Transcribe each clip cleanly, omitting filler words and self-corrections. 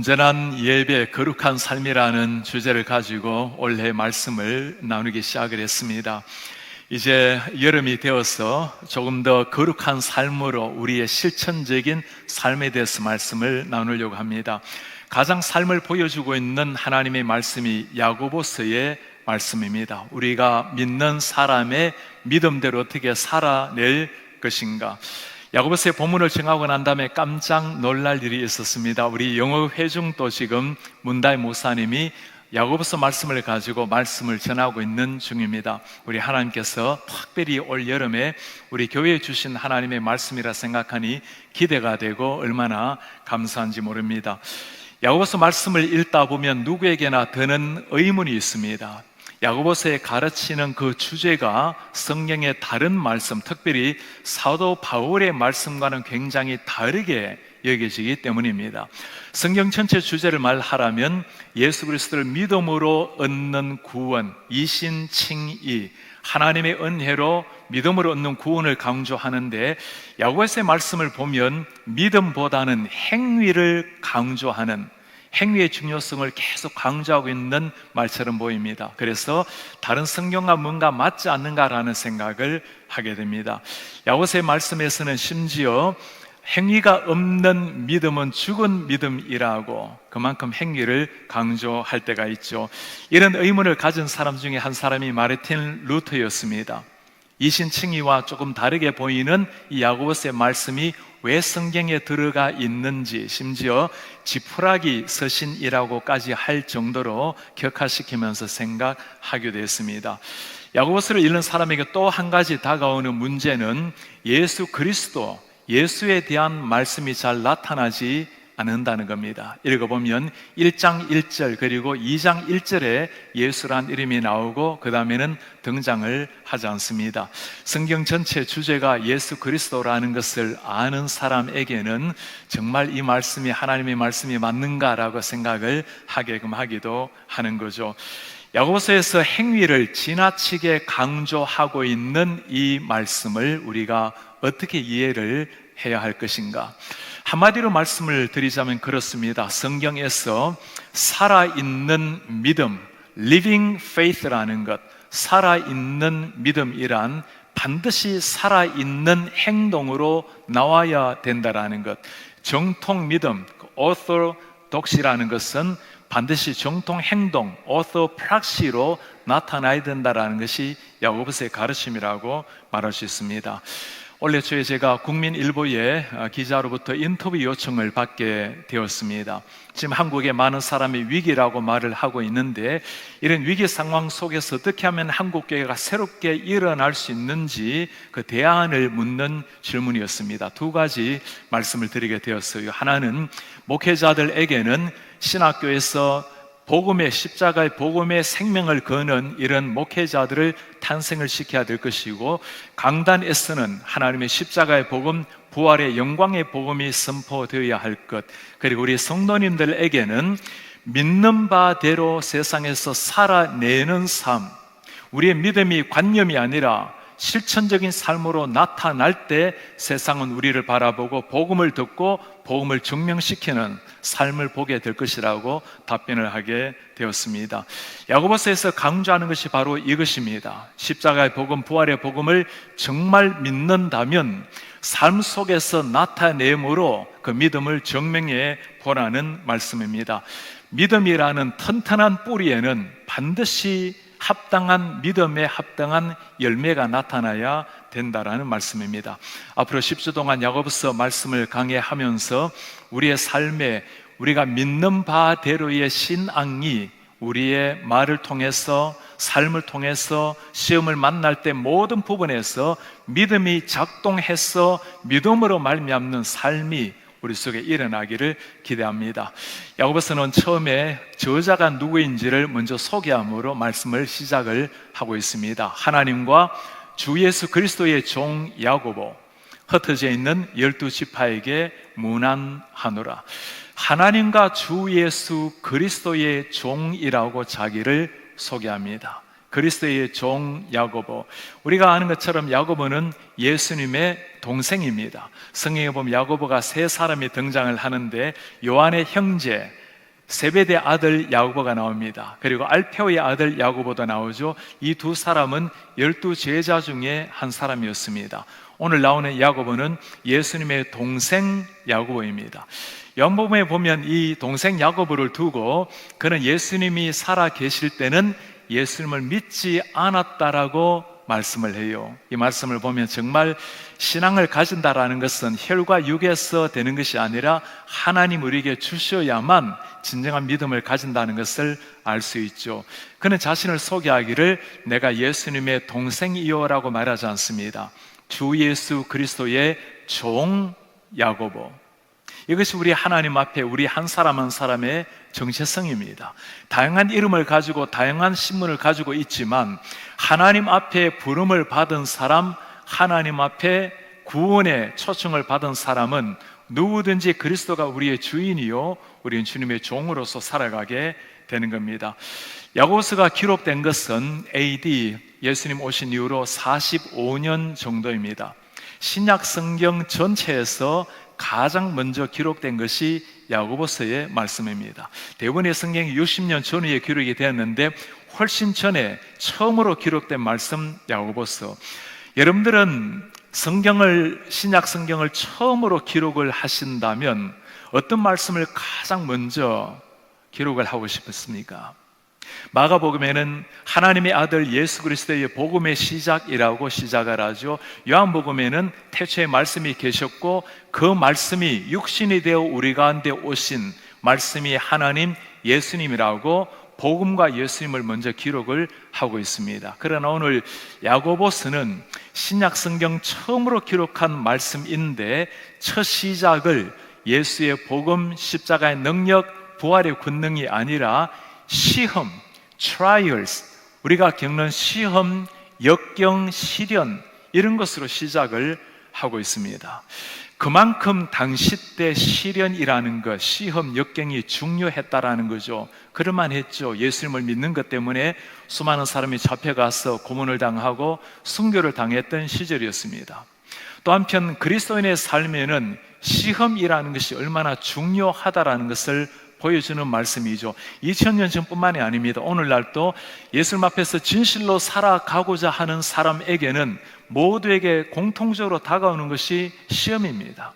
온전한 예배, 거룩한 삶이라는 주제를 가지고 올해 말씀을 나누기 시작을 했습니다. 이제 여름이 되어서 조금 더 거룩한 삶으로 우리의 실천적인 삶에 대해서 말씀을 나누려고 합니다. 가장 삶을 보여주고 있는 하나님의 말씀이 야고보서의 말씀입니다. 우리가 믿는 사람의 믿음대로 어떻게 살아낼 것인가. 야고보서의 본문을 정하고 난 다음에 깜짝 놀랄 일이 있었습니다. 우리 영어 회중도 지금 문다이 목사님이 야고보서 말씀을 가지고 말씀을 전하고 있는 중입니다. 우리 하나님께서 특별히 올 여름에 우리 교회에 주신 하나님의 말씀이라 생각하니 기대가 되고 얼마나 감사한지 모릅니다. 야고보서 말씀을 읽다 보면 누구에게나 드는 의문이 있습니다. 야고보서에 가르치는 그 주제가 성경의 다른 말씀, 특별히 사도 바울의 말씀과는 굉장히 다르게 여겨지기 때문입니다. 성경 전체 주제를 말하라면 예수 그리스도를 믿음으로 얻는 구원, 이신칭의, 하나님의 은혜로 믿음으로 얻는 구원을 강조하는데, 야고보서의 말씀을 보면 믿음보다는 행위를 강조하는, 행위의 중요성을 계속 강조하고 있는 말처럼 보입니다. 그래서 다른 성경과 뭔가 맞지 않는가라는 생각을 하게 됩니다. 야고보서의 말씀에서는 심지어 행위가 없는 믿음은 죽은 믿음이라고 그만큼 행위를 강조할 때가 있죠. 이런 의문을 가진 사람 중에 한 사람이 마르틴 루터였습니다. 이신칭의와 조금 다르게 보이는 이 야고보서의 말씀이 왜 성경에 들어가 있는지, 심지어 지푸라기 서신이라고까지 할 정도로 격화시키면서 생각하게 됐습니다. 야고보서를 읽는 사람에게 또 한 가지 다가오는 문제는 예수 그리스도, 예수에 대한 말씀이 잘 나타나지 않는다는 겁니다. 읽어보면 1장 1절 그리고 2장 1절에 예수란 이름이 나오고 그 다음에는 등장을 하지 않습니다. 성경 전체 주제가 예수 그리스도라는 것을 아는 사람에게는 정말 이 말씀이 하나님의 말씀이 맞는가라고 생각을 하게끔 하기도 하는 거죠. 야고보서에서 행위를 지나치게 강조하고 있는 이 말씀을 우리가 어떻게 이해를 해야 할 것인가? 한마디로 말씀을 드리자면 그렇습니다. 성경에서 살아있는 믿음, living faith라는 것, 살아있는 믿음이란 반드시 살아있는 행동으로 나와야 된다라는 것. 정통 믿음, orthodoxy라는 것은 반드시 정통 행동, orthopraxy로 나타나야 된다라는 것이 야고보서의 가르침이라고 말할 수 있습니다. 올해 초에 제가 국민일보의 기자로부터 인터뷰 요청을 받게 되었습니다. 지금 한국에 많은 사람이 위기라고 말을 하고 있는데, 이런 위기 상황 속에서 어떻게 하면 한국교회가 새롭게 일어날 수 있는지 그 대안을 묻는 질문이었습니다. 두 가지 말씀을 드리게 되었어요. 하나는 목회자들에게는 신학교에서 복음의 십자가의 복음의 생명을 거는 이런 목회자들을 탄생을 시켜야 될 것이고, 강단에서는 하나님의 십자가의 복음, 부활의 영광의 복음이 선포되어야 할 것, 그리고 우리 성도님들에게는 믿는 바대로 세상에서 살아내는 삶, 우리의 믿음이 관념이 아니라 실천적인 삶으로 나타날 때 세상은 우리를 바라보고 복음을 듣고 복음을 증명시키는 삶을 보게 될 것이라고 답변을 하게 되었습니다. 야고보서에서 강조하는 것이 바로 이것입니다. 십자가의 복음, 부활의 복음을 정말 믿는다면 삶 속에서 나타내므로 그 믿음을 증명해 보라는 말씀입니다. 믿음이라는 튼튼한 뿌리에는 반드시 합당한 믿음에 합당한 열매가 나타나야 된다라는 말씀입니다. 앞으로 10주 동안 야고보서 말씀을 강해하면서 우리의 삶에 우리가 믿는 바대로의 신앙이 우리의 말을 통해서, 삶을 통해서, 시험을 만날 때 모든 부분에서 믿음이 작동해서 믿음으로 말미암는 삶이 우리 속에 일어나기를 기대합니다. 야고보서는 처음에 저자가 누구인지를 먼저 소개함으로 말씀을 시작을 하고 있습니다. 하나님과 주 예수 그리스도의 종 야고보, 흩어져 있는 12지파에게 문안하노라. 하나님과 주 예수 그리스도의 종이라고 자기를 소개합니다. 그리스도의 종 야고보, 우리가 아는 것처럼 야고보는 예수님의 동생입니다. 성경에 보면 야고보가 세 사람이 등장을 하는데, 요한의 형제, 세베대 아들 야고보가 나옵니다. 그리고 알페오의 아들 야고보도 나오죠. 이 두 사람은 12 제자 중에 한 사람이었습니다. 오늘 나오는 야고보는 예수님의 동생 야고보입니다. 요한복음에 보면 이 동생 야고보를 두고 그는 예수님이 살아 계실 때는 예수님을 믿지 않았다라고 말씀을 해요. 이 말씀을 보면 정말 신앙을 가진다라는 것은 혈과 육에서 되는 것이 아니라 하나님 우리에게 주셔야만 진정한 믿음을 가진다는 것을 알 수 있죠. 그는 자신을 소개하기를 내가 예수님의 동생이요라고 말하지 않습니다. 주 예수 그리스도의 종 야고보. 이것이 우리 하나님 앞에 우리 한 사람 한 사람의 정체성입니다. 다양한 이름을 가지고 다양한 신분을 가지고 있지만 하나님 앞에 부름을 받은 사람, 하나님 앞에 구원의 초청을 받은 사람은 누구든지 그리스도가 우리의 주인이요 우리는 주님의 종으로서 살아가게 되는 겁니다. 야고보서가 기록된 것은 AD 예수님 오신 이후로 45년 정도입니다. 신약 성경 전체에서 가장 먼저 기록된 것이 야고보서의 말씀입니다. 대부분의 성경이 60년 전후에 기록이 되었는데 훨씬 전에 처음으로 기록된 말씀 야고보서. 여러분들은 신약 성경을 처음으로 기록을 하신다면 어떤 말씀을 가장 먼저 기록을 하고 싶었습니까? 마가복음에는 하나님의 아들 예수 그리스도의 복음의 시작이라고 시작을 하죠. 요한복음에는 태초에 말씀이 계셨고 그 말씀이 육신이 되어 우리 가운데 오신 말씀이 하나님 예수님이라고 복음과 예수님을 먼저 기록을 하고 있습니다. 그러나 오늘 야고보서는 신약 성경 처음으로 기록한 말씀인데 첫 시작을 예수의 복음, 십자가의 능력, 부활의 권능이 아니라 시험, trials, 우리가 겪는 시험, 역경, 시련 이런 것으로 시작을 하고 있습니다. 그만큼 당시 때 시련이라는 것, 시험, 역경이 중요했다라는 거죠. 그럴만했죠. 예수님을 믿는 것 때문에 수많은 사람이 잡혀가서 고문을 당하고 순교를 당했던 시절이었습니다. 또 한편 그리스도인의 삶에는 시험이라는 것이 얼마나 중요하다라는 것을 보여주는 말씀이죠. 2000년 전뿐만이 아닙니다. 오늘날도 예수님 앞에서 진실로 살아가고자 하는 사람에게는 모두에게 공통적으로 다가오는 것이 시험입니다.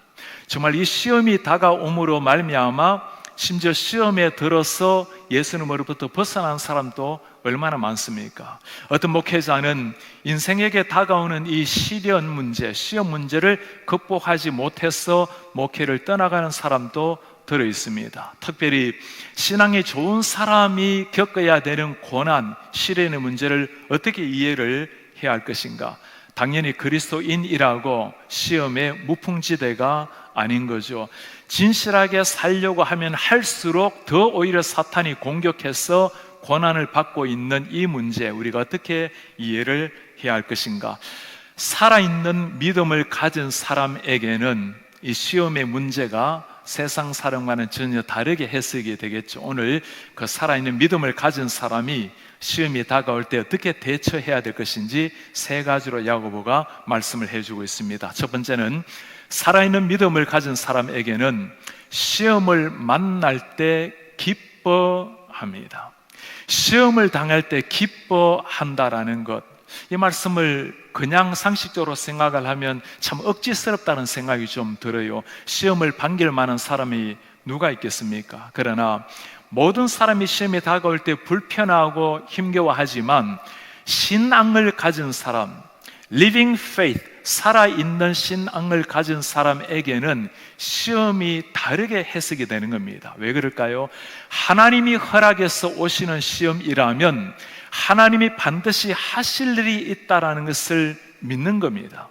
정말 이 시험이 다가옴으로 말미암아 심지어 시험에 들어서 예수님으로부터 벗어난 사람도 얼마나 많습니까? 어떤 목회자는 인생에게 다가오는 이 시련 문제, 시험 문제를 극복하지 못해서 목회를 떠나가는 사람도 들어 있습니다. 특별히 신앙이 좋은 사람이 겪어야 되는 고난, 시련의 문제를 어떻게 이해를 해야 할 것인가? 당연히 그리스도인이라고 시험의 무풍지대가 아닌 거죠. 진실하게 살려고 하면 할수록 더 오히려 사탄이 공격해서 고난을 받고 있는 이 문제, 우리가 어떻게 이해를 해야 할 것인가? 살아있는 믿음을 가진 사람에게는 이 시험의 문제가 세상 사람과는 전혀 다르게 해석이 되겠죠. 오늘 그 살아있는 믿음을 가진 사람이 시험이 다가올 때 어떻게 대처해야 될 것인지 세 가지로 야고보가 말씀을 해주고 있습니다. 첫 번째는 살아있는 믿음을 가진 사람에게는 시험을 만날 때 기뻐합니다. 시험을 당할 때 기뻐한다라는 것, 이 말씀을 그냥 상식적으로 생각을 하면 참 억지스럽다는 생각이 좀 들어요. 시험을 반길 만한 사람이 누가 있겠습니까? 그러나 모든 사람이 시험에 다가올 때 불편하고 힘겨워하지만 신앙을 가진 사람, living faith, 살아있는 신앙을 가진 사람에게는 시험이 다르게 해석이 되는 겁니다. 왜 그럴까요? 하나님이 허락해서 오시는 시험이라면 하나님이 반드시 하실 일이 있다라는 것을 믿는 겁니다.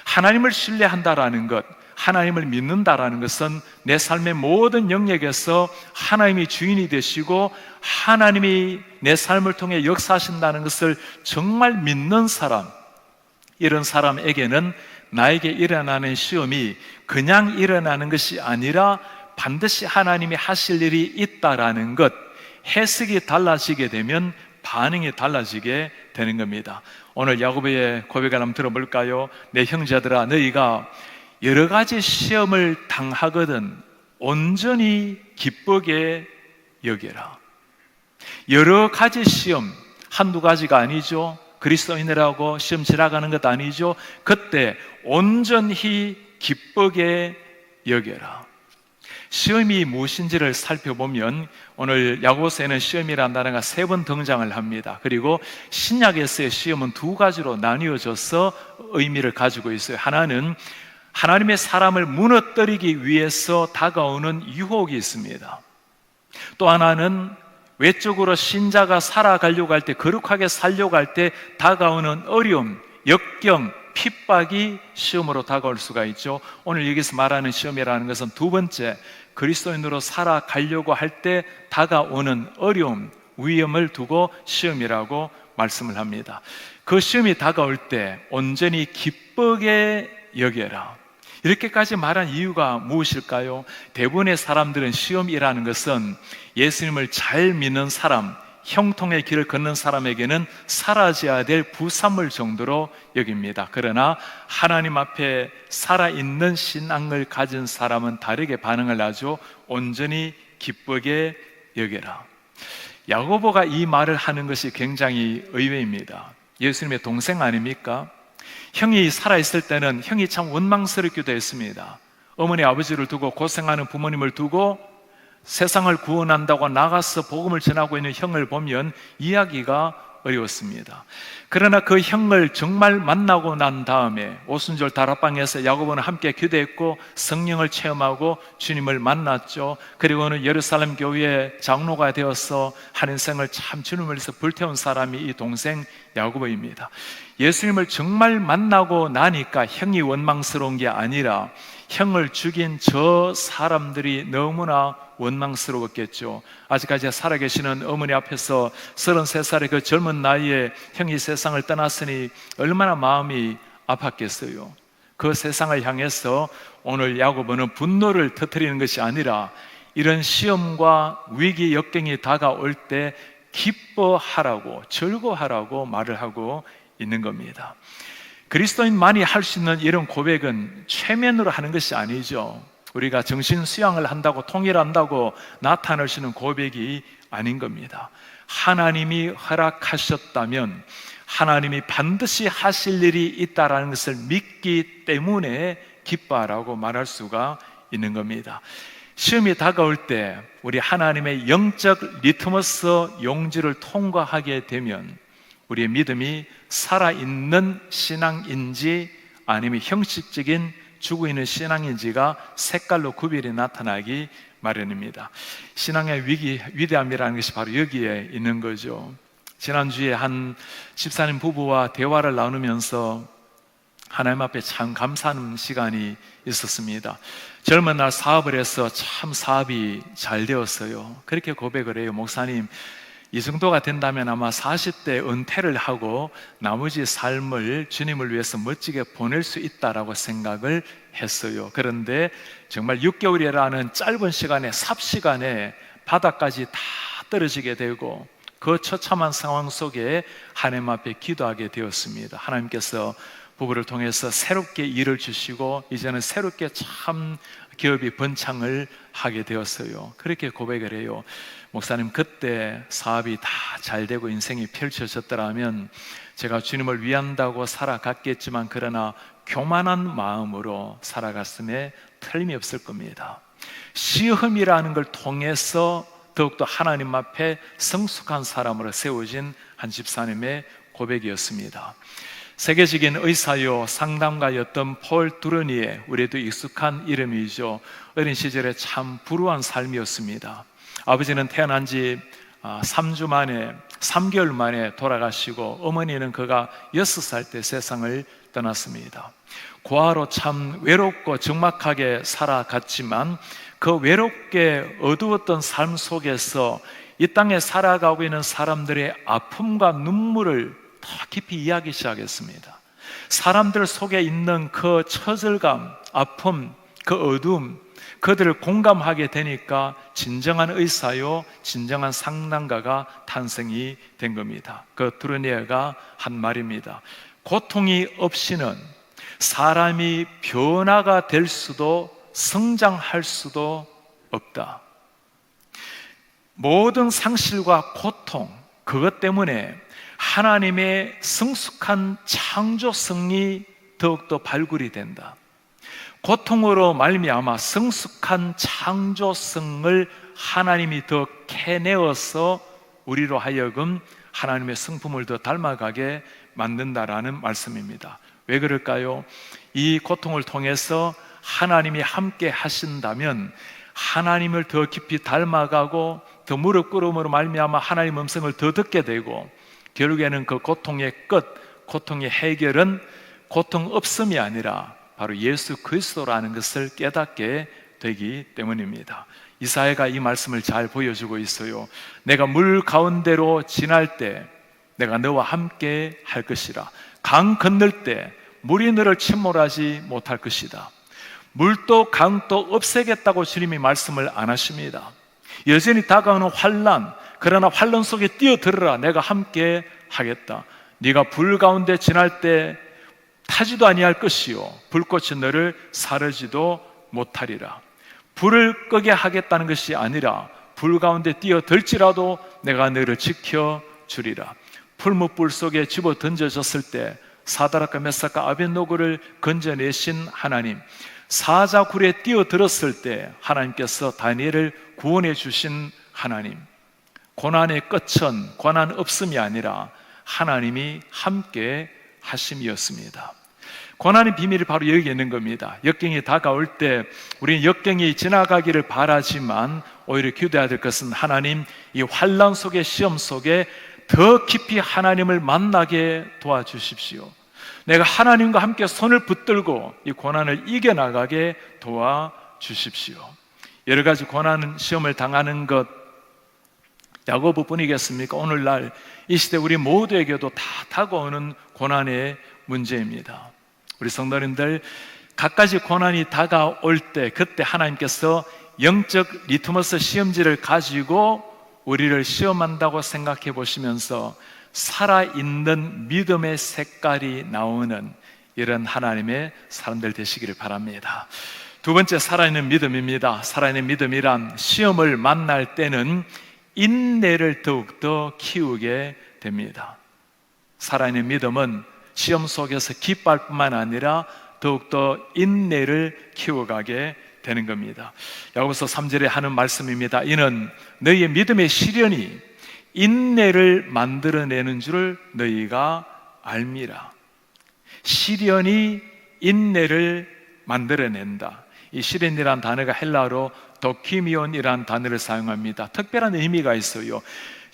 하나님을 신뢰한다라는 것, 하나님을 믿는다라는 것은 내 삶의 모든 영역에서 하나님이 주인이 되시고 하나님이 내 삶을 통해 역사하신다는 것을 정말 믿는 사람, 이런 사람에게는 나에게 일어나는 시험이 그냥 일어나는 것이 아니라 반드시 하나님이 하실 일이 있다라는 것, 해석이 달라지게 되면 반응이 달라지게 되는 겁니다. 오늘 야고보의 고백을 한번 들어볼까요? 내 형제들아, 너희가 여러 가지 시험을 당하거든 온전히 기쁘게 여겨라. 여러 가지 시험, 한두 가지가 아니죠. 그리스도인이라고 시험 지나가는 것 아니죠. 그때 온전히 기쁘게 여겨라. 시험이 무엇인지를 살펴보면 오늘 야고보서에는 시험이라는 단어가 3번 등장을 합니다. 그리고 신약에서의 시험은 2가지로 나뉘어져서 의미를 가지고 있어요. 하나는 하나님의 사람을 무너뜨리기 위해서 다가오는 유혹이 있습니다. 또 하나는 외적으로 신자가 살아가려고 할 때, 거룩하게 살려고 할 때 다가오는 어려움, 역경, 핍박이 시험으로 다가올 수가 있죠. 오늘 여기서 말하는 시험이라는 것은 2번째, 그리스도인으로 살아가려고 할 때 다가오는 어려움, 위험을 두고 시험이라고 말씀을 합니다. 그 시험이 다가올 때 온전히 기쁘게 여겨라. 이렇게까지 말한 이유가 무엇일까요? 대부분의 사람들은 시험이라는 것은 예수님을 잘 믿는 사람, 형통의 길을 걷는 사람에게는 사라져야 될 부산물 정도로 여깁니다. 그러나 하나님 앞에 살아있는 신앙을 가진 사람은 다르게 반응을 하죠. 온전히 기쁘게 여겨라. 야고보가 이 말을 하는 것이 굉장히 의외입니다. 예수님의 동생 아닙니까? 형이 살아있을 때는 형이 참 원망스럽기도 했습니다. 어머니 아버지를 두고 고생하는 부모님을 두고 세상을 구원한다고 나가서 복음을 전하고 있는 형을 보면 이해하기가 어려웠습니다. 그러나 그 형을 정말 만나고 난 다음에 오순절 다락방에서 야고보는 함께 기도했고 성령을 체험하고 주님을 만났죠. 그리고는 예루살렘 교회의 장로가 되어서 한 인생을 참 주님을 위해서 불태운 사람이 이 동생 야고보입니다. 예수님을 정말 만나고 나니까 형이 원망스러운 게 아니라 형을 죽인 저 사람들이 너무나 원망스러웠겠죠. 아직까지 살아계시는 어머니 앞에서 33살의 그 젊은 나이에 형이 세상을 떠났으니 얼마나 마음이 아팠겠어요. 그 세상을 향해서 오늘 야고보는 분노를 터뜨리는 것이 아니라 이런 시험과 위기 역경이 다가올 때 기뻐하라고, 즐거워하라고 말을 하고 있는 겁니다. 그리스도인만이 할 수 있는 이런 고백은 최면으로 하는 것이 아니죠. 우리가 정신 수양을 한다고, 통일한다고 나타낼 수 있는 고백이 아닌 겁니다. 하나님이 허락하셨다면 하나님이 반드시 하실 일이 있다라는 것을 믿기 때문에 기뻐하라고 말할 수가 있는 겁니다. 시험이 다가올 때 우리 하나님의 영적 리트머스 용지를 통과하게 되면 우리의 믿음이 살아있는 신앙인지 아니면 형식적인 죽어있는 신앙인지가 색깔로 구별이 나타나기 마련입니다. 신앙의 위대함이라는 것이 바로 여기에 있는 거죠. 지난주에 한 집사님 부부와 대화를 나누면서 하나님 앞에 참 감사하는 시간이 있었습니다. 젊은 날 사업을 해서 참 사업이 잘 되었어요. 그렇게 고백을 해요. 목사님, 이 정도가 된다면 아마 40대 은퇴를 하고 나머지 삶을 주님을 위해서 멋지게 보낼 수 있다라고 생각을 했어요. 그런데 정말 6개월이라는 짧은 시간에, 삽시간에 바닥까지 다 떨어지게 되고 그 처참한 상황 속에 하나님 앞에 기도하게 되었습니다. 하나님께서 부부를 통해서 새롭게 일을 주시고 이제는 새롭게 참 기업이 번창을 하게 되었어요. 그렇게 고백을 해요. 목사님, 그때 사업이 다 잘 되고 인생이 펼쳐졌더라면 제가 주님을 위한다고 살아갔겠지만 그러나 교만한 마음으로 살아갔음에 틀림이 없을 겁니다. 시험이라는 걸 통해서 더욱더 하나님 앞에 성숙한 사람으로 세워진 한 집사님의 고백이었습니다. 세계적인 의사요 상담가였던 폴 두르니에, 우리도 익숙한 이름이죠. 어린 시절에 참 불우한 삶이었습니다. 아버지는 태어난 지 3개월 만에 돌아가시고 어머니는 그가 6살 때 세상을 떠났습니다. 고아로 참 외롭고 적막하게 살아갔지만 그 외롭게 어두웠던 삶 속에서 이 땅에 살아가고 있는 사람들의 아픔과 눈물을 더 깊이 이해하기 시작했습니다. 사람들 속에 있는 그 처절감, 아픔, 그 어두움, 그들을 공감하게 되니까 진정한 의사요, 진정한 상담가가 탄생이 된 겁니다. 그 두르니에가 한 말입니다. 고통이 없이는 사람이 변화가 될 수도 성장할 수도 없다. 모든 상실과 고통, 그것 때문에 하나님의 성숙한 창조성이 더욱더 발굴이 된다. 고통으로 말미암아 성숙한 창조성을 하나님이 더 캐내어서 우리로 하여금 하나님의 성품을 더 닮아가게 만든다라는 말씀입니다. 왜 그럴까요? 이 고통을 통해서 하나님이 함께 하신다면 하나님을 더 깊이 닮아가고 더 무릎 꿇음으로 말미암아 하나님의 음성을 더 듣게 되고, 결국에는 그 고통의 끝, 고통의 해결은 고통 없음이 아니라 바로 예수 그리스도라는 것을 깨닫게 되기 때문입니다. 이사야가 이 말씀을 잘 보여주고 있어요. 내가 물 가운데로 지날 때 내가 너와 함께 할 것이라. 강 건널 때 물이 너를 침몰하지 못할 것이다. 물도 강도 없애겠다고 주님이 말씀을 안 하십니다. 여전히 다가오는 환난, 그러나 환난 속에 뛰어들어라. 내가 함께 하겠다. 네가 불 가운데 지날 때 타지도 아니할 것이요 불꽃이 너를 사르지도 못하리라. 불을 끄게 하겠다는 것이 아니라 불 가운데 뛰어들지라도 내가 너를 지켜주리라. 풀무불 속에 집어 던져졌을 때 사드락과 메삭과 아벳노고를 건져내신 하나님, 사자굴에 뛰어들었을 때 하나님께서 다니엘을 구원해 주신 하나님, 고난의 끝은 고난 없음이 아니라 하나님이 함께 하심이었습니다. 고난의 비밀이 바로 여기에 있는 겁니다. 역경이 다가올 때 우리는 역경이 지나가기를 바라지만 오히려 기도해야 될 것은 하나님, 이 환난 속의 시험 속에 더 깊이 하나님을 만나게 도와주십시오. 내가 하나님과 함께 손을 붙들고 이 고난을 이겨나가게 도와주십시오. 여러 가지 고난 시험을 당하는 것 야고보뿐이겠습니까? 오늘날 이 시대 우리 모두에게도 다 다가오는 고난의 문제입니다. 우리 성도님들, 갖가지 고난이 다가올 때 그때 하나님께서 영적 리트머스 시험지를 가지고 우리를 시험한다고 생각해 보시면서 살아있는 믿음의 색깔이 나오는 이런 하나님의 사람들 되시기를 바랍니다. 두 번째, 살아있는 믿음입니다. 살아있는 믿음이란 시험을 만날 때는 인내를 더욱더 키우게 됩니다. 살아있는 믿음은 시험 속에서 기뻐할 뿐만 아니라 더욱더 인내를 키워가게 되는 겁니다. 야고보서 3절에 하는 말씀입니다. 이는 너희의 믿음의 시련이 인내를 만들어내는 줄을 너희가 알미라. 시련이 인내를 만들어낸다. 이 시련이란 단어가 헬라어로 도키미온이란 단어를 사용합니다. 특별한 의미가 있어요.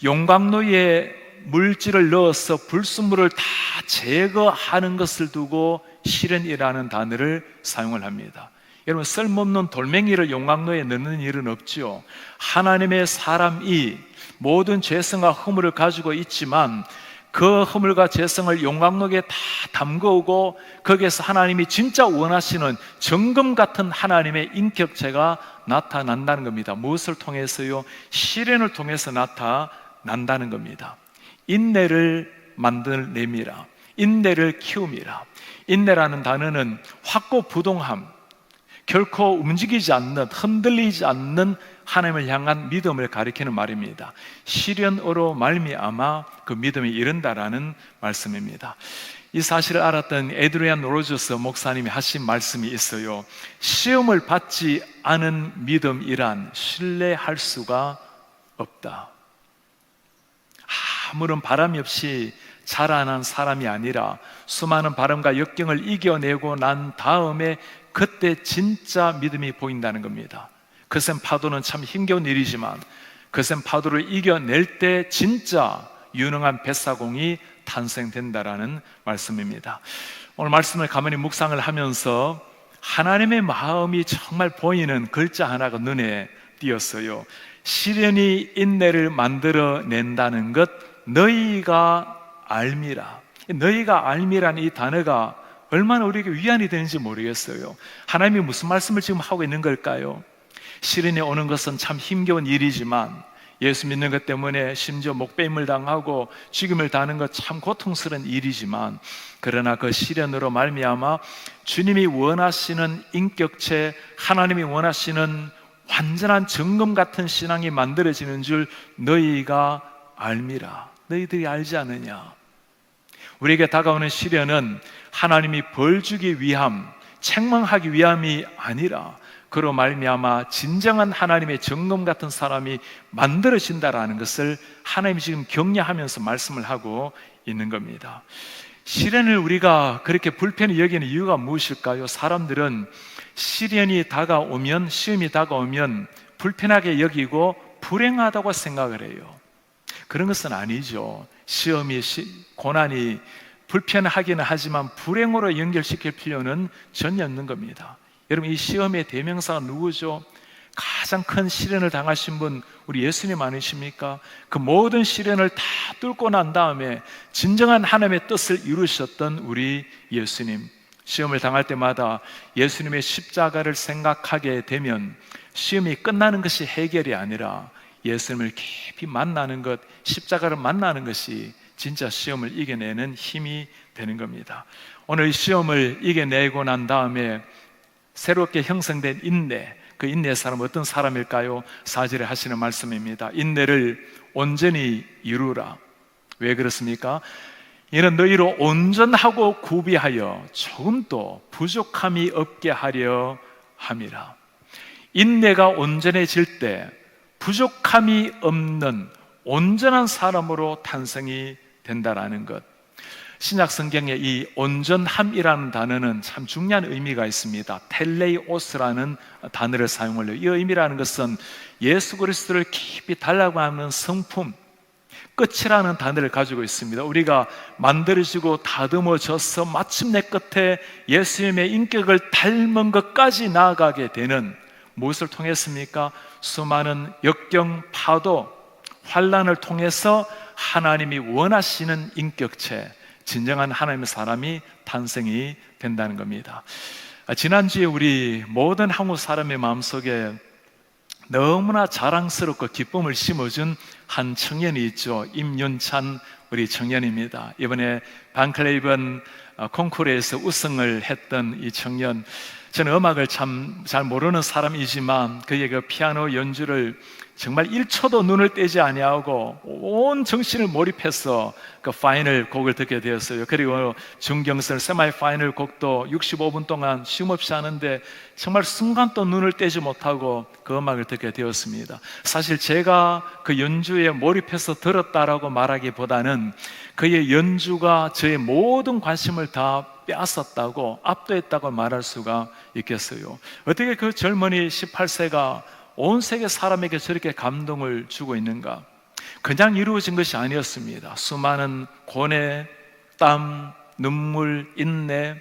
용광로에 물질을 넣어서 불순물을 다 제거하는 것을 두고 시련이라는 단어를 사용을 합니다. 여러분, 쓸모없는 돌멩이를 용광로에 넣는 일은 없죠. 하나님의 사람이 모든 죄성과 허물을 가지고 있지만 그 허물과 죄성을 용광로에 다 담그고 거기에서 하나님이 진짜 원하시는 정금 같은 하나님의 인격체가 나타난다는 겁니다. 무엇을 통해서요? 시련을 통해서 나타난다는 겁니다. 인내를 만들어내미라. 인내를 키움이라. 인내라는 단어는 확고부동함, 결코 움직이지 않는, 흔들리지 않는 하나님을 향한 믿음을 가리키는 말입니다. 시련으로 말미암아 그 믿음이 이른다라는 말씀입니다. 이 사실을 알았던 에드리안 로저스 목사님이 하신 말씀이 있어요. 시험을 받지 않은 믿음이란 신뢰할 수가 없다. 아무런 바람이 없이 자라난 사람이 아니라 수많은 바람과 역경을 이겨내고 난 다음에 그때 진짜 믿음이 보인다는 겁니다. 거센 파도는 참 힘겨운 일이지만 거센 파도를 이겨낼 때 진짜 유능한 뱃사공이 탄생된다라는 말씀입니다. 오늘 말씀을 가만히 묵상을 하면서 하나님의 마음이 정말 보이는 글자 하나가 눈에 띄었어요. 시련이 인내를 만들어낸다는 것, 너희가 알미라. 너희가 알미라는 이 단어가 얼마나 우리에게 위안이 되는지 모르겠어요. 하나님이 무슨 말씀을 지금 하고 있는 걸까요? 시련이 오는 것은 참 힘겨운 일이지만 예수 믿는 것 때문에 심지어 목배임을 당하고 죽임을 당하는 것 참 고통스러운 일이지만, 그러나 그 시련으로 말미암아 주님이 원하시는 인격체, 하나님이 원하시는 완전한 정금 같은 신앙이 만들어지는 줄 너희가 알미라. 너희들이 알지 않느냐? 우리에게 다가오는 시련은 하나님이 벌 주기 위함, 책망하기 위함이 아니라 그로 말미암아 진정한 하나님의 정금 같은 사람이 만들어진다라는 것을 하나님이 지금 격려하면서 말씀을 하고 있는 겁니다. 시련을 우리가 그렇게 불편히 여기는 이유가 무엇일까요? 사람들은 시련이 다가오면, 시험이 다가오면 불편하게 여기고 불행하다고 생각을 해요. 그런 것은 아니죠. 시험이, 고난이 불편하기는 하지만 불행으로 연결시킬 필요는 전혀 없는 겁니다. 여러분, 이 시험의 대명사가 누구죠? 가장 큰 시련을 당하신 분 우리 예수님 아니십니까? 그 모든 시련을 다 뚫고 난 다음에 진정한 하나님의 뜻을 이루셨던 우리 예수님. 시험을 당할 때마다 예수님의 십자가를 생각하게 되면 시험이 끝나는 것이 해결이 아니라 예수님을 깊이 만나는 것, 십자가를 만나는 것이 진짜 시험을 이겨내는 힘이 되는 겁니다. 오늘 이 시험을 이겨내고 난 다음에 새롭게 형성된 인내, 그 인내의 사람은 어떤 사람일까요? 4절에 하시는 말씀입니다. 인내를 온전히 이루라. 왜 그렇습니까? 이는 너희로 온전하고 구비하여 조금도 부족함이 없게 하려 함이라. 인내가 온전해질 때 부족함이 없는 온전한 사람으로 탄생이 된다라는 것. 신약 성경에 이 온전함이라는 단어는 참 중요한 의미가 있습니다. 텔레이오스라는 단어를 사용을 해요. 이 의미라는 것은 예수 그리스도를 깊이 닮아가는 성품, 끝이라는 단어를 가지고 있습니다. 우리가 만들어지고 다듬어져서 마침내 끝에 예수님의 인격을 닮은 것까지 나아가게 되는, 무엇을 통했습니까? 수많은 역경, 파도, 환난을 통해서 하나님이 원하시는 인격체, 진정한 하나님의 사람이 탄생이 된다는 겁니다. 지난주에 우리 모든 한국 사람의 마음속에 너무나 자랑스럽고 기쁨을 심어준 한 청년이 있죠. 임윤찬 우리 청년입니다. 이번에 반클레이번 콩쿠르에서 우승을 했던 이 청년, 저는 음악을 참 잘 모르는 사람이지만 그의 그 피아노 연주를 정말 1초도 눈을 떼지 아니하고 온 정신을 몰입해서 그 파이널 곡을 듣게 되었어요. 그리고 준경선 세마이 파이널 곡도 65분 동안 쉼없이 하는데 정말 순간도 눈을 떼지 못하고 그 음악을 듣게 되었습니다. 사실 제가 그 연주에 몰입해서 들었다라고 말하기보다는 그의 연주가 저의 모든 관심을 다 빼앗았다고, 압도했다고 말할 수가 있겠어요. 어떻게 그 젊은이 18세가 온 세계 사람에게 저렇게 감동을 주고 있는가? 그냥 이루어진 것이 아니었습니다. 수많은 고뇌, 땀, 눈물, 인내,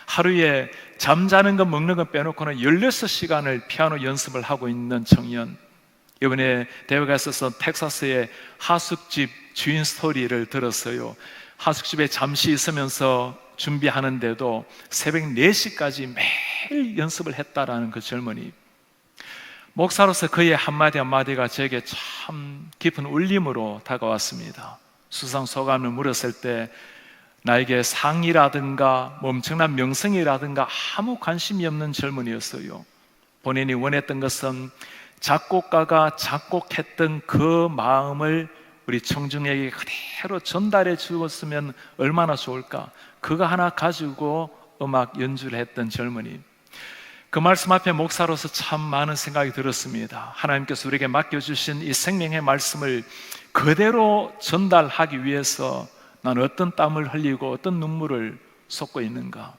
하루에 잠자는 것 먹는 것 빼놓고는 16시간을 피아노 연습을 하고 있는 청년. 이번에 대회가 있어서 텍사스의 하숙집 주인 스토리를 들었어요. 하숙집에 잠시 있으면서 준비하는데도 새벽 4시까지 매일 연습을 했다라는 그 젊은이. 목사로서 그의 한마디 한마디가 제게 참 깊은 울림으로 다가왔습니다. 수상 소감을 물었을 때 나에게 상이라든가 엄청난 명성이라든가 아무 관심이 없는 젊은이였어요. 본인이 원했던 것은 작곡가가 작곡했던 그 마음을 우리 청중에게 그대로 전달해 주었으면 얼마나 좋을까. 그거 하나 가지고 음악 연주를 했던 젊은이. 그 말씀 앞에 목사로서 참 많은 생각이 들었습니다. 하나님께서 우리에게 맡겨주신 이 생명의 말씀을 그대로 전달하기 위해서 나는 어떤 땀을 흘리고 어떤 눈물을 쏟고 있는가.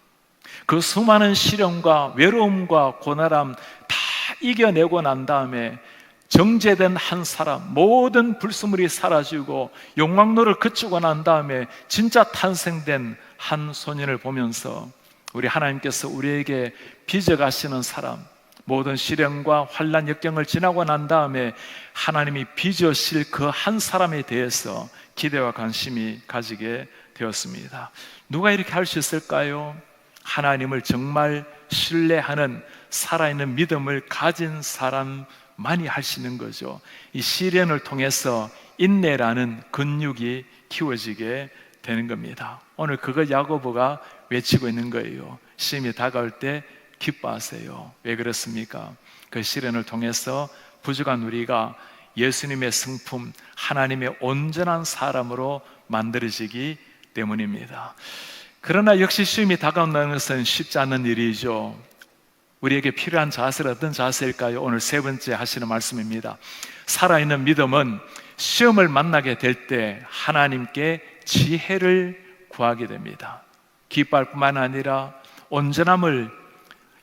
그 수많은 시련과 외로움과 고난함 다 이겨내고 난 다음에 정죄된 한 사람, 모든 불순물이 사라지고 욕망노를 그치고 난 다음에 진짜 탄생된 한 소년을 보면서 우리 하나님께서 우리에게 빚어가시는 사람, 모든 시련과 환난 역경을 지나고 난 다음에 하나님이 빚으실 그 한 사람에 대해서 기대와 관심이 가지게 되었습니다. 누가 이렇게 할 수 있을까요? 하나님을 정말 신뢰하는 살아있는 믿음을 가진 사람만이 할 수 있는 거죠. 이 시련을 통해서 인내라는 근육이 키워지게 되는 겁니다. 오늘 그거 야고보가 외치고 있는 거예요. 시험이 다가올 때 기뻐하세요. 왜 그렇습니까? 그 시련을 통해서 부족한 우리가 예수님의 성품, 하나님의 온전한 사람으로 만들어지기 때문입니다. 그러나 역시 시험이 다가온다는 것은 쉽지 않은 일이죠. 우리에게 필요한 자세는 어떤 자세일까요? 오늘 세 번째 하시는 말씀입니다. 살아있는 믿음은 시험을 만나게 될 때 하나님께 지혜를 구하게 됩니다. 기뻐할 뿐만 아니라 온전함을,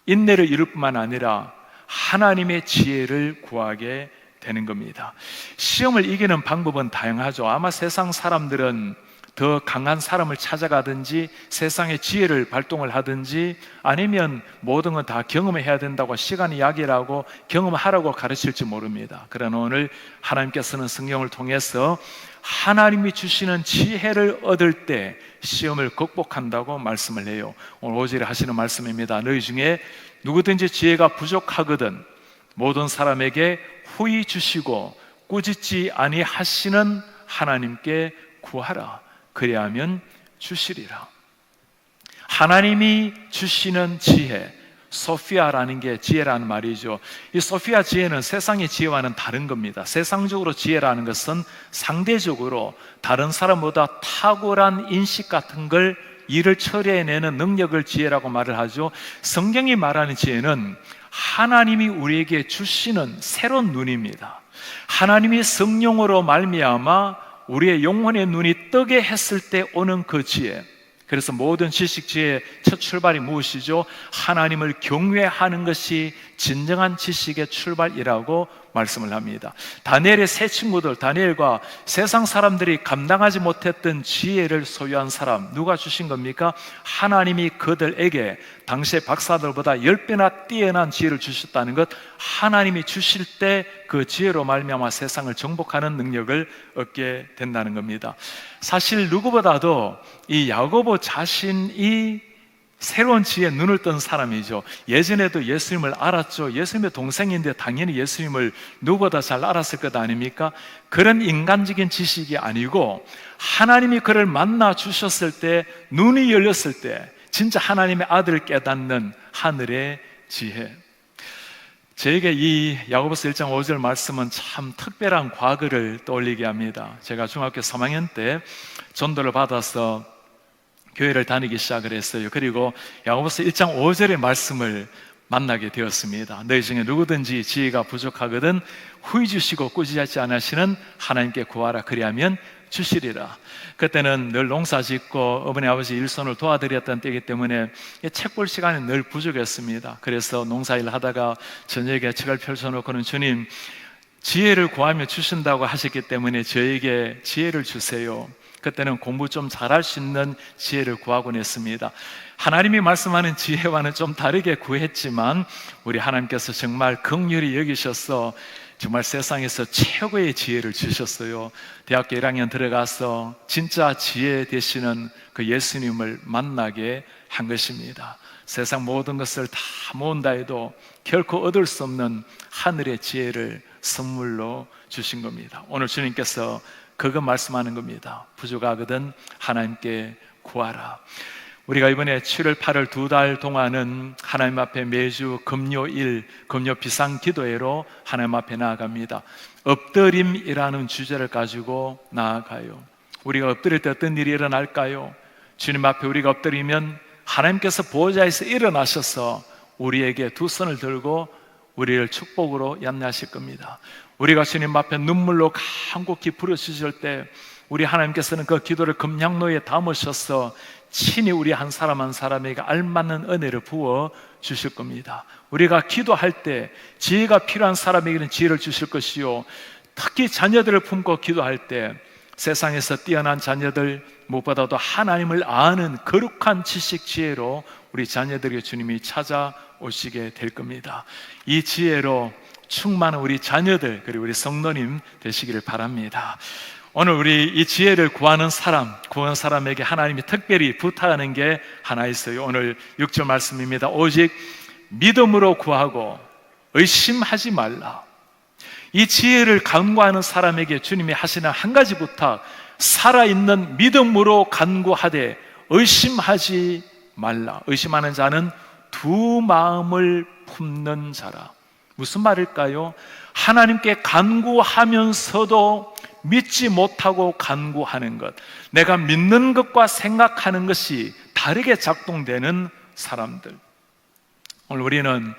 인내를 이룰 뿐만 아니라 하나님의 지혜를 구하게 되는 겁니다. 시험을 이기는 방법은 다양하죠. 아마 세상 사람들은 더 강한 사람을 찾아가든지 세상의 지혜를 발동을 하든지 아니면 모든 건 다 경험해야 된다고 시간 이야기라고 경험하라고 가르칠지 모릅니다. 그러나 오늘 하나님께서는 성경을 통해서 하나님이 주시는 지혜를 얻을 때 시험을 극복한다고 말씀을 해요. 오늘 5절에 하시는 말씀입니다. 너희 중에 누구든지 지혜가 부족하거든 모든 사람에게 후히 주시고 꾸짖지 아니하시는 하나님께 구하라. 그리하면 주시리라. 하나님이 주시는 지혜, 소피아라는 게 지혜라는 말이죠. 이 소피아 지혜는 세상의 지혜와는 다른 겁니다. 세상적으로 지혜라는 것은 상대적으로 다른 사람보다 탁월한 인식 같은 걸 일을 처리해내는 능력을 지혜라고 말을 하죠. 성경이 말하는 지혜는 하나님이 우리에게 주시는 새로운 눈입니다. 하나님이 성령으로 말미암아 우리의 영혼의 눈이 뜨게 했을 때 오는 그 지혜. 그래서 모든 지식 지혜의 첫 출발이 무엇이죠? 하나님을 경외하는 것이 진정한 지식의 출발이라고 말씀을 합니다. 다니엘의 세 친구들, 다니엘과 세상 사람들이 감당하지 못했던 지혜를 소유한 사람, 누가 주신 겁니까? 하나님이 그들에게 당시의 박사들보다 10배나 뛰어난 지혜를 주셨다는 것, 하나님이 주실 때 그 지혜로 말미암아 세상을 정복하는 능력을 얻게 된다는 겁니다. 사실 누구보다도 이 야고보 자신이 새로운 지혜에 눈을 뜬 사람이죠. 예전에도 예수님을 알았죠. 예수님의 동생인데 당연히 예수님을 누구보다 잘 알았을 것 아닙니까? 그런 인간적인 지식이 아니고 하나님이 그를 만나 주셨을 때, 눈이 열렸을 때 진짜 하나님의 아들을 깨닫는 하늘의 지혜. 저에게 이 야고보서 1장 5절 말씀은 참 특별한 과거를 떠올리게 합니다. 제가 중학교 3학년 때 전도를 받아서 교회를 다니기 시작을 했어요. 그리고 야고보서 1장 5절의 말씀을 만나게 되었습니다. 너희 중에 누구든지 지혜가 부족하거든 후히 주시고 꾸짖지 않으시는 하나님께 구하라. 그리하면 주시리라. 그때는 늘 농사 짓고 어머니 아버지 일손을 도와드렸던 때이기 때문에 책 볼 시간이 늘 부족했습니다. 그래서 농사일 하다가 저녁에 책을 펼쳐놓고는 주님, 지혜를 구하며 주신다고 하셨기 때문에 저에게 지혜를 주세요. 그때는 공부 좀 잘할 수 있는 지혜를 구하곤 했습니다. 하나님이 말씀하는 지혜와는 좀 다르게 구했지만 우리 하나님께서 정말 긍휼히 여기셔서 정말 세상에서 최고의 지혜를 주셨어요. 대학교 1학년 들어가서 진짜 지혜 되시는 그 예수님을 만나게 한 것입니다. 세상 모든 것을 다 모은다 해도 결코 얻을 수 없는 하늘의 지혜를 선물로 주신 겁니다. 오늘 주님께서 그거 말씀하는 겁니다. 부족하거든 하나님께 구하라. 우리가 이번에 7월 8월 2달 동안은 하나님 앞에 매주 금요일 금요 비상기도회로 하나님 앞에 나아갑니다. 엎드림이라는 주제를 가지고 나아가요. 우리가 엎드릴 때 어떤 일이 일어날까요? 주님 앞에 우리가 엎드리면 하나님께서 보호자에서 일어나셔서 우리에게 두 손을 들고 우리를 축복으로 얀내하실 겁니다. 우리가 주님 앞에 눈물로 간곡히 부르짖을 때 우리 하나님께서는 그 기도를 금양로에 담으셔서 친히 우리 한 사람 한 사람에게 알맞는 은혜를 부어 주실 겁니다. 우리가 기도할 때 지혜가 필요한 사람에게는 지혜를 주실 것이요, 특히 자녀들을 품고 기도할 때 세상에서 뛰어난 자녀들, 무엇보다도 하나님을 아는 거룩한 지식 지혜로 우리 자녀들에게 주님이 찾아오시게 될 겁니다. 이 지혜로 충만한 우리 자녀들 그리고 우리 성도님 되시기를 바랍니다. 오늘 우리 이 지혜를 구하는 사람에게 하나님이 특별히 부탁하는 게 하나 있어요. 오늘 6절 말씀입니다. 오직 믿음으로 구하고 의심하지 말라. 이 지혜를 간구하는 사람에게 주님이 하시는 한 가지 부탁, 살아있는 믿음으로 간구하되 의심하지 말라. 의심하는 자는 두 마음을 품는 자라. 무슨 말일까요? 하나님께 간구하면서도 믿지 못하고 간구하는 것, 내가 믿는 것과 생각하는 것이 다르게 작동되는 사람들. 오늘 우리는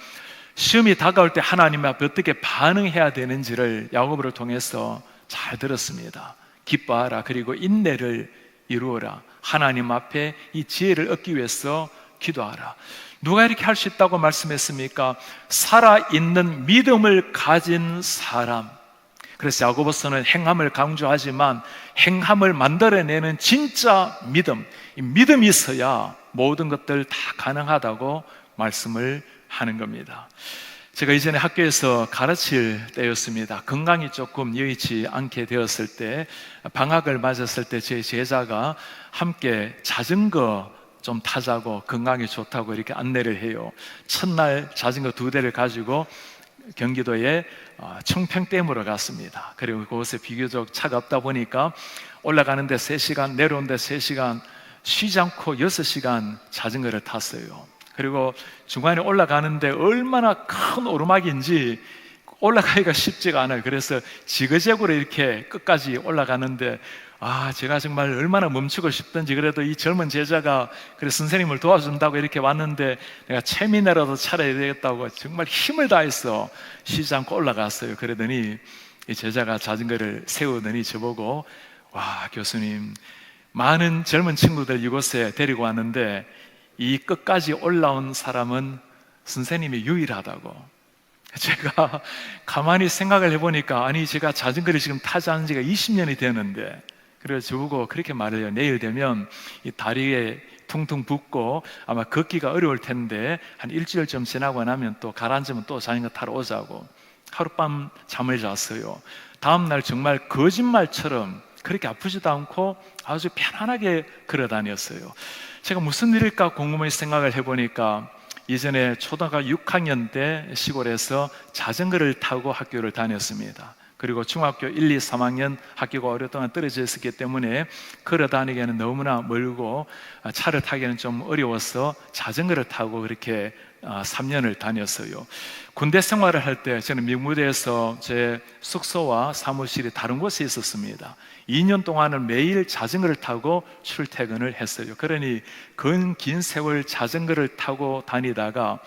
시험이 다가올 때 하나님 앞에 어떻게 반응해야 되는지를 야고보를 통해서 잘 들었습니다. 기뻐하라, 그리고 인내를 이루어라. 하나님 앞에 이 지혜를 얻기 위해서 기도하라. 누가 이렇게 할 수 있다고 말씀했습니까? 살아있는 믿음을 가진 사람. 그래서 야고보서는 행함을 강조하지만 행함을 만들어내는 진짜 믿음, 이 믿음이 있어야 모든 것들 다 가능하다고 말씀을 하는 겁니다. 제가 이전에 학교에서 가르칠 때였습니다. 건강이 조금 여의치 않게 되었을 때, 방학을 맞았을 때 제 제자가 함께 자전거 좀 타자고 건강에 좋다고 이렇게 안내를 해요. 첫날 자전거 2대를 가지고 경기도의 청평댐으로 갔습니다. 그리고 그곳에 비교적 차가 없다 보니까 올라가는데 3시간, 내려오는데 3시간, 쉬지 않고 6시간 자전거를 탔어요. 그리고 중간에 올라가는데 얼마나 큰 오르막인지 올라가기가 쉽지가 않아요. 그래서 지그재그로 이렇게 끝까지 올라가는데 제가 정말 얼마나 멈추고 싶던지, 그래도 이 젊은 제자가 그래 선생님을 도와준다고 이렇게 왔는데 내가 체미내라도 차려야 되겠다고 정말 힘을 다해서 쉬지 않고 올라갔어요. 그러더니 이 제자가 자전거를 세우더니 저보고, 와, 교수님, 많은 젊은 친구들 이곳에 데리고 왔는데 이 끝까지 올라온 사람은 선생님이 유일하다고. 제가 가만히 생각을 해보니까, 아니 제가 자전거를 지금 타지 않은 지가 20년이 되는데, 그래서 저보고 그렇게 말해요. 내일 되면 이 다리에 퉁퉁 붓고 아마 걷기가 어려울 텐데 한 일주일쯤 지나고 나면 또 가라앉으면 또 자전거 타러 오자고. 하룻밤 잠을 잤어요. 다음날 정말 거짓말처럼 그렇게 아프지도 않고 아주 편안하게 걸어 다녔어요. 제가 무슨 일일까 궁금해서 생각을 해보니까, 예전에 초등학교 6학년 때 시골에서 자전거를 타고 학교를 다녔습니다. 그리고 중학교 1, 2, 3학년 학교가 오랫동안 떨어져 있었기 때문에 걸어 다니기에는 너무나 멀고 차를 타기에는 좀 어려워서 자전거를 타고 그렇게 3년을 다녔어요. 군대 생활을 할 때 저는 미군부대에서 제 숙소와 사무실이 다른 곳에 있었습니다. 2년 동안은 매일 자전거를 타고 출퇴근을 했어요. 그러니 긴 세월 자전거를 타고 다니다가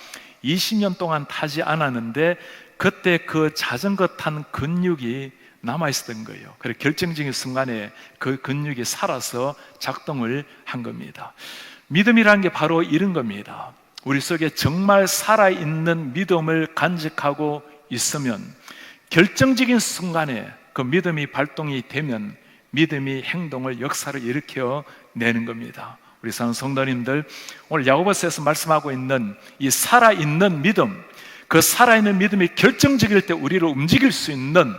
20년 동안 타지 않았는데 그때 그 자전거 탄 근육이 남아있었던 거예요. 그래서 결정적인 순간에 그 근육이 살아서 작동을 한 겁니다. 믿음이라는 게 바로 이런 겁니다. 우리 속에 정말 살아있는 믿음을 간직하고 있으면 결정적인 순간에 그 믿음이 발동이 되면 믿음이 행동을, 역사를 일으켜 내는 겁니다. 우리 사는 성도님들, 오늘 야고보서에서 말씀하고 있는 이 살아있는 믿음, 그 살아있는 믿음이 결정적일 때 우리를 움직일 수 있는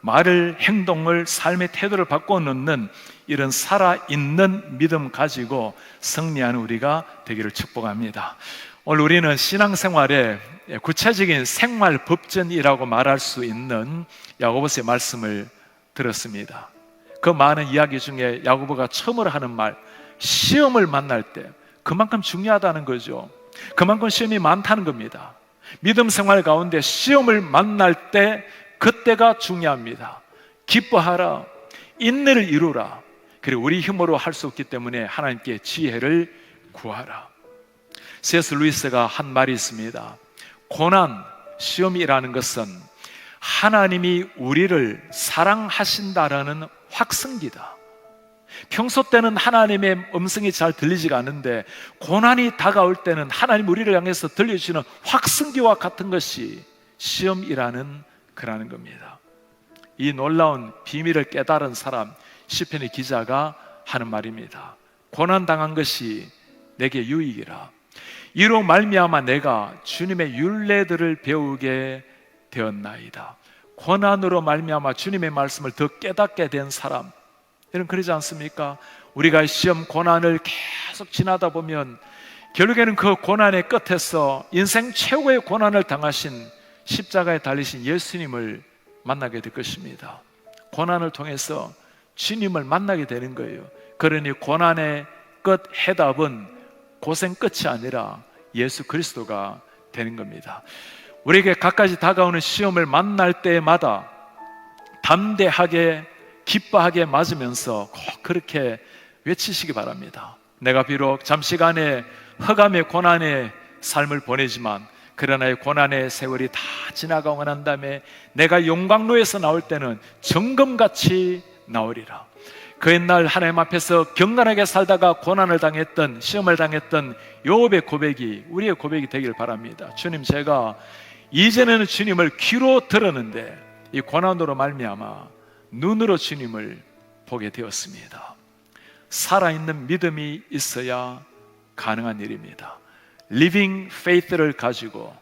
말을, 행동을, 삶의 태도를 바꿔놓는 이런 살아있는 믿음 가지고 승리하는 우리가 되기를 축복합니다. 오늘 우리는 신앙생활의 구체적인 생활 법전이라고 말할 수 있는 야고보서의 말씀을 들었습니다. 그 많은 이야기 중에 야고보가 처음으로 하는 말, 시험을 만날 때 그만큼 중요하다는 거죠. 그만큼 시험이 많다는 겁니다. 믿음 생활 가운데 시험을 만날 때 그때가 중요합니다. 기뻐하라, 인내를 이루라. 그리고 우리 힘으로 할 수 없기 때문에 하나님께 지혜를 구하라. C.S. 루이스가 한 말이 있습니다. 고난, 시험이라는 것은 하나님이 우리를 사랑하신다라는 확성기다. 평소 때는 하나님의 음성이 잘 들리지가 않는데 고난이 다가올 때는 하나님 우리를 향해서 들려주시는 확성기와 같은 것이 시험이라는 거라는 겁니다. 이 놀라운 비밀을 깨달은 사람, 시편의 기자가 하는 말입니다. 고난당한 것이 내게 유익이라. 이로 말미암아 내가 주님의 율례들을 배우게 되었나이다. 고난으로 말미암아 주님의 말씀을 더 깨닫게 된 사람, 여러분 그러지 않습니까? 우리가 시험, 고난을 계속 지나다 보면 결국에는 그 고난의 끝에서 인생 최고의 고난을 당하신 십자가에 달리신 예수님을 만나게 될 것입니다. 고난을 통해서 주님을 만나게 되는 거예요. 그러니 고난의 끝 해답은 고생 끝이 아니라 예수 그리스도가 되는 겁니다. 우리에게 갖가지 다가오는 시험을 만날 때마다 담대하게 기뻐하게 맞으면서 꼭 그렇게 외치시기 바랍니다. 내가 비록 잠시간의 흑암의 고난의 삶을 보내지만 그러나 이 고난의 세월이 다 지나가고 난 다음에 내가 용광로에서 나올 때는 정금같이 나오리라. 그 옛날 하나님 앞에서 경건하게 살다가 고난을 당했던, 시험을 당했던 욥의 고백이 우리의 고백이 되길 바랍니다. 주님, 제가 이전에는 주님을 귀로 들었는데 이 고난으로 말미암아 눈으로 주님을 보게 되었습니다. 살아있는 믿음이 있어야 가능한 일입니다. Living Faith를 가지고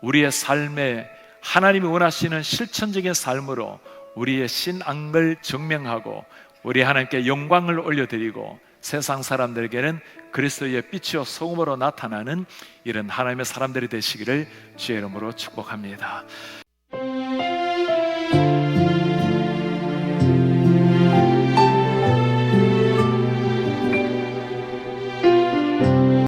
우리의 삶에 하나님이 원하시는 실천적인 삶으로 우리의 신앙을 증명하고 우리 하나님께 영광을 올려드리고 세상 사람들에게는 그리스도의 빛이요 소금으로 나타나는 이런 하나님의 사람들이 되시기를 주의 이름으로 축복합니다.